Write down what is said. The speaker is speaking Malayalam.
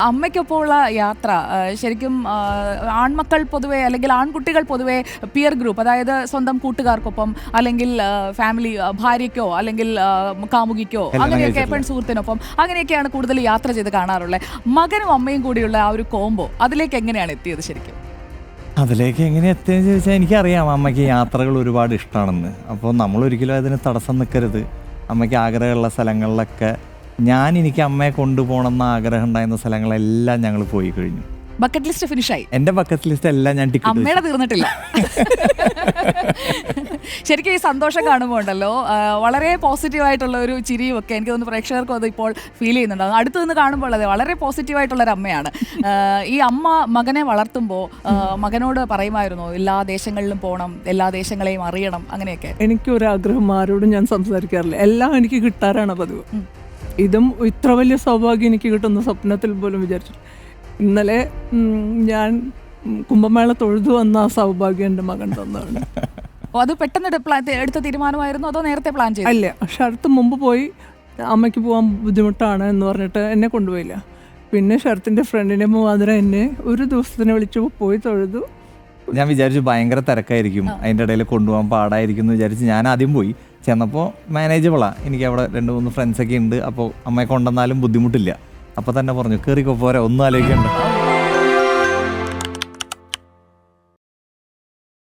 അമ്മയ്ക്കൊപ്പമുള്ള യാത്ര ശരിക്കും ആൺമക്കൾ പൊതുവെ അല്ലെങ്കിൽ ആൺകുട്ടികൾ പൊതുവെ പിയർ ഗ്രൂപ്പ്, അതായത് സ്വന്തം കൂട്ടുകാർക്കൊപ്പം അല്ലെങ്കിൽ ഫാമിലി ഭാര്യയ്ക്കോ അല്ലെങ്കിൽ കാമുകിക്കോ അങ്ങനെയൊക്കെ സുഹൃത്തിനൊപ്പം അങ്ങനെയൊക്കെയാണ് കൂടുതൽ യാത്ര ചെയ്ത് കാണാറുള്ളത്. മകനും അമ്മയും കൂടിയുള്ള ആ ഒരു കോംബോ അതിലേക്ക് എങ്ങനെയാണ് എത്തിയത്? ശരിക്കും അതിലേക്ക് എങ്ങനെ എത്തിയെന്ന് ചോദിച്ചാൽ എനിക്കറിയാം അമ്മയ്ക്ക് യാത്രകൾ ഒരുപാട് ഇഷ്ടമാണെന്ന്. അപ്പോൾ നമ്മളൊരിക്കലും അതിന് തടസ്സം നിൽക്കരുത്. അമ്മയ്ക്ക് ആഗ്രഹമുള്ള സ്ഥലങ്ങളിലൊക്കെ എനിക്ക് അമ്മയെ കൊണ്ടുപോകണമെന്ന ആഗ്രഹം ഉണ്ടായിരുന്ന സ്ഥലങ്ങളെല്ലാം ഞങ്ങൾ പോയി കഴിഞ്ഞു. ബക്കറ്റ് ലിസ്റ്റ് ഫിനിഷായി. എൻ്റെ ബക്കറ്റ് ലിസ്റ്റ് എല്ലാം ഞാൻ ടിക്കറ്റ്. അമ്മയുടെ തീർന്നിട്ടില്ല. ശരിക്കും ഈ സന്തോഷം കാണുമ്പോൾ ഉണ്ടല്ലോ, വളരെ പോസിറ്റീവായിട്ടുള്ള ഒരു ചിരിയും ഒക്കെ എനിക്ക് തോന്നുന്നു പ്രേക്ഷകർക്കും അത് ഇപ്പോൾ ഫീൽ ചെയ്യുന്നുണ്ടാകും. അടുത്ത് നിന്ന് കാണുമ്പോൾ അതെ വളരെ പോസിറ്റീവായിട്ടുള്ളൊരു അമ്മയാണ്. ഈ അമ്മ മകനെ വളർത്തുമ്പോൾ മകനോട് പറയുമായിരുന്നു എല്ലാ ദേശങ്ങളിലും പോകണം, എല്ലാ ദേശങ്ങളെയും അറിയണം, അങ്ങനെയൊക്കെ? എനിക്കൊരാഗ്രഹം ആരോടും ഞാൻ സംസാരിക്കാറില്ല, എല്ലാം എനിക്ക് കിട്ടാറാണ് പതിവ്. ഇതും ഇത്ര വലിയ സൗഭാഗ്യം എനിക്ക് കിട്ടുന്ന സ്വപ്നത്തിൽ പോലും വിചാരിച്ചു. ഇന്നലെ ഞാൻ കുംഭമേള തൊഴുതു വന്ന ആ സൗഭാഗ്യം എൻ്റെ മകൻ തന്നതാണ്. അത് പെട്ടെന്ന് എടുത്ത തീരുമാനമായിരുന്നു അതോ നേരത്തെ പ്ലാൻ ചെയ്തു? അല്ല, പക്ഷെ അടുത്ത് മുമ്പ് പോയി അമ്മയ്ക്ക് പോകാൻ ബുദ്ധിമുട്ടാണ് എന്ന് പറഞ്ഞിട്ട് എന്നെ കൊണ്ടുപോയില്ല. പിന്നെ ശരത്തിൻ്റെ ഫ്രണ്ടിനെ മുഖാന്തരം എന്നെ ഒരു ദിവസത്തിന് വിളിച്ചു പോയി തൊഴുതു. ഞാൻ വിചാരിച്ചു ഭയങ്കര തിരക്കായിരിക്കും, അതിൻ്റെ ഇടയിൽ കൊണ്ടുപോകാൻ പാടായിരിക്കും എന്ന് വിചാരിച്ച് ഞാൻ ആദ്യം പോയി. ചെന്നപ്പോൾ മാനേജബിളാണ്, എനിക്ക് അവിടെ 2-3 ഫ്രണ്ട്സൊക്കെ ഉണ്ട്. അപ്പോൾ അമ്മയെ കൊണ്ടുവന്നാലും ബുദ്ധിമുട്ടില്ല. അപ്പോൾ തന്നെ പറഞ്ഞു കയറിക്കോ പോരാ, ഒന്നും ആലോചിക്കണ്ട.